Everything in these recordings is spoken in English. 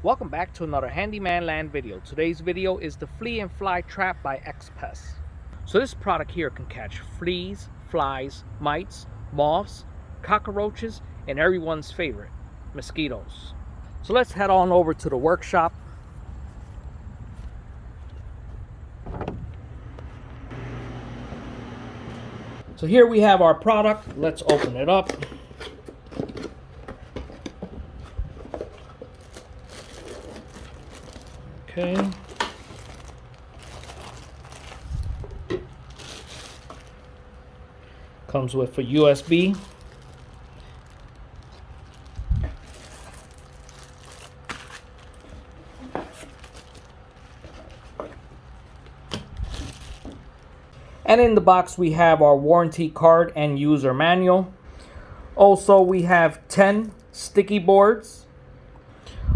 Welcome back to another Handyman Land video. Today's video is the Flea and Fly Trap by X-Pest. So this product here can catch fleas, flies, mites, moths, cockroaches, and everyone's favorite, mosquitoes. So let's head on over to the workshop. So here we have our product. Let's open it up. Okay. Comes with a USB. And in the box we have our warranty card and user manual. Also we have 10 sticky boards.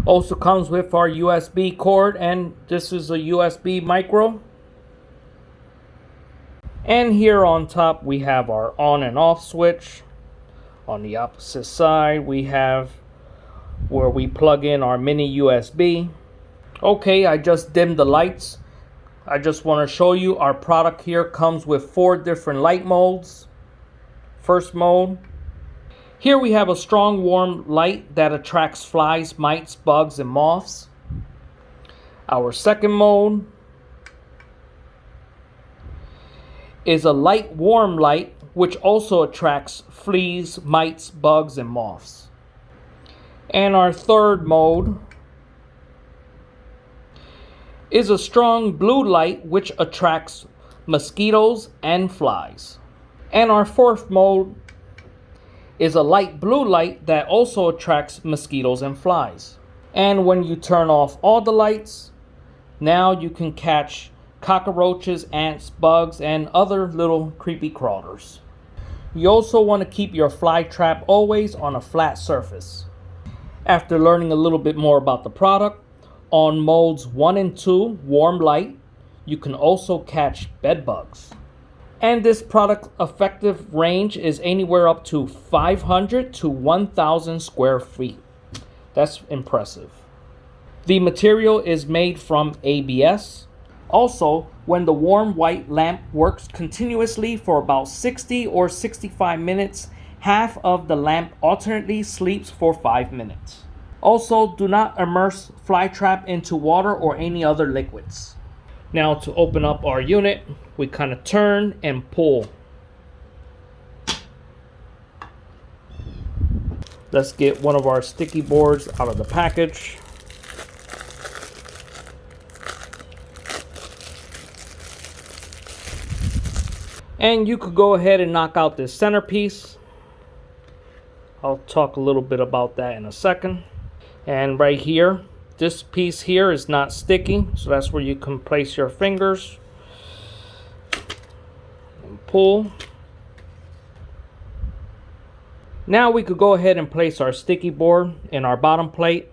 Also comes with our USB cord, and this is a USB micro. And here on top we have our on and off switch. On the opposite side we have where we plug in our mini USB. Okay, I just dimmed the lights. I just want to show you our product here comes with 4 different light modes. First mode. Here we have a strong warm light that attracts flies, mites, bugs, and moths. Our second mode is a light warm light which also attracts fleas, mites, bugs, and moths. And our third mode is a strong blue light which attracts mosquitoes and flies. And our fourth mode is a light blue light that also attracts mosquitoes and flies. And when you turn off all the lights, now you can catch cockroaches, ants, bugs, and other little creepy crawlers. You also want to keep your fly trap always on a flat surface. After learning a little bit more about the product, on modes 1 and 2, warm light, you can also catch bed bugs. And this product effective range is anywhere up to 500 to 1,000 square feet. That's impressive. The material is made from ABS. Also, when the warm white lamp works continuously for about 60 or 65 minutes, half of the lamp alternately sleeps for 5 minutes. Also, do not immerse fly trap into water or any other liquids. Now to open up our unit, we kind of turn and pull. Let's get one of our sticky boards out of the package. And you could go ahead and knock out this centerpiece. I'll talk a little bit about that in a second. And right here, this piece here is not sticky, so that's where you can place your fingers and pull. Now we could go ahead and place our sticky board in our bottom plate,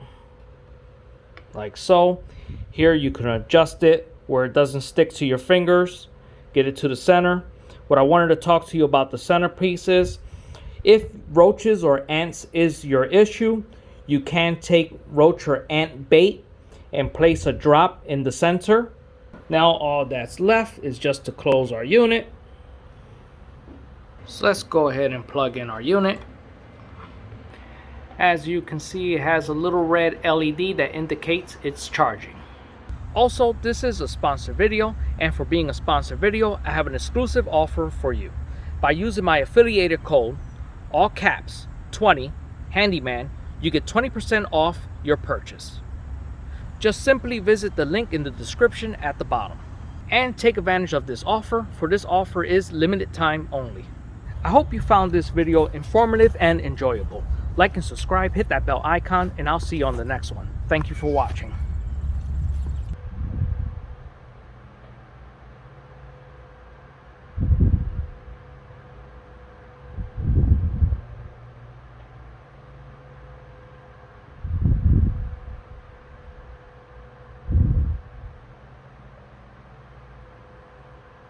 like so. Here you can adjust it where it doesn't stick to your fingers, get it to the center. What I wanted to talk to you about the centerpiece is, if roaches or ants is your issue, you can take roach or ant bait and place a drop in the center. Now all that's left is just to close our unit. So let's go ahead and plug in our unit. As you can see, it has a little red LED that indicates it's charging. Also, this is a sponsored video, and for being a sponsored video, I have an exclusive offer for you. By using my affiliated code, all caps, 20, Handyman, you get 20% off your purchase. Just simply visit the link in the description at the bottom and take advantage of this offer, for this offer is limited time only. I hope you found this video informative and enjoyable. Like and subscribe, hit that bell icon, and I'll see you on the next one. Thank you for watching.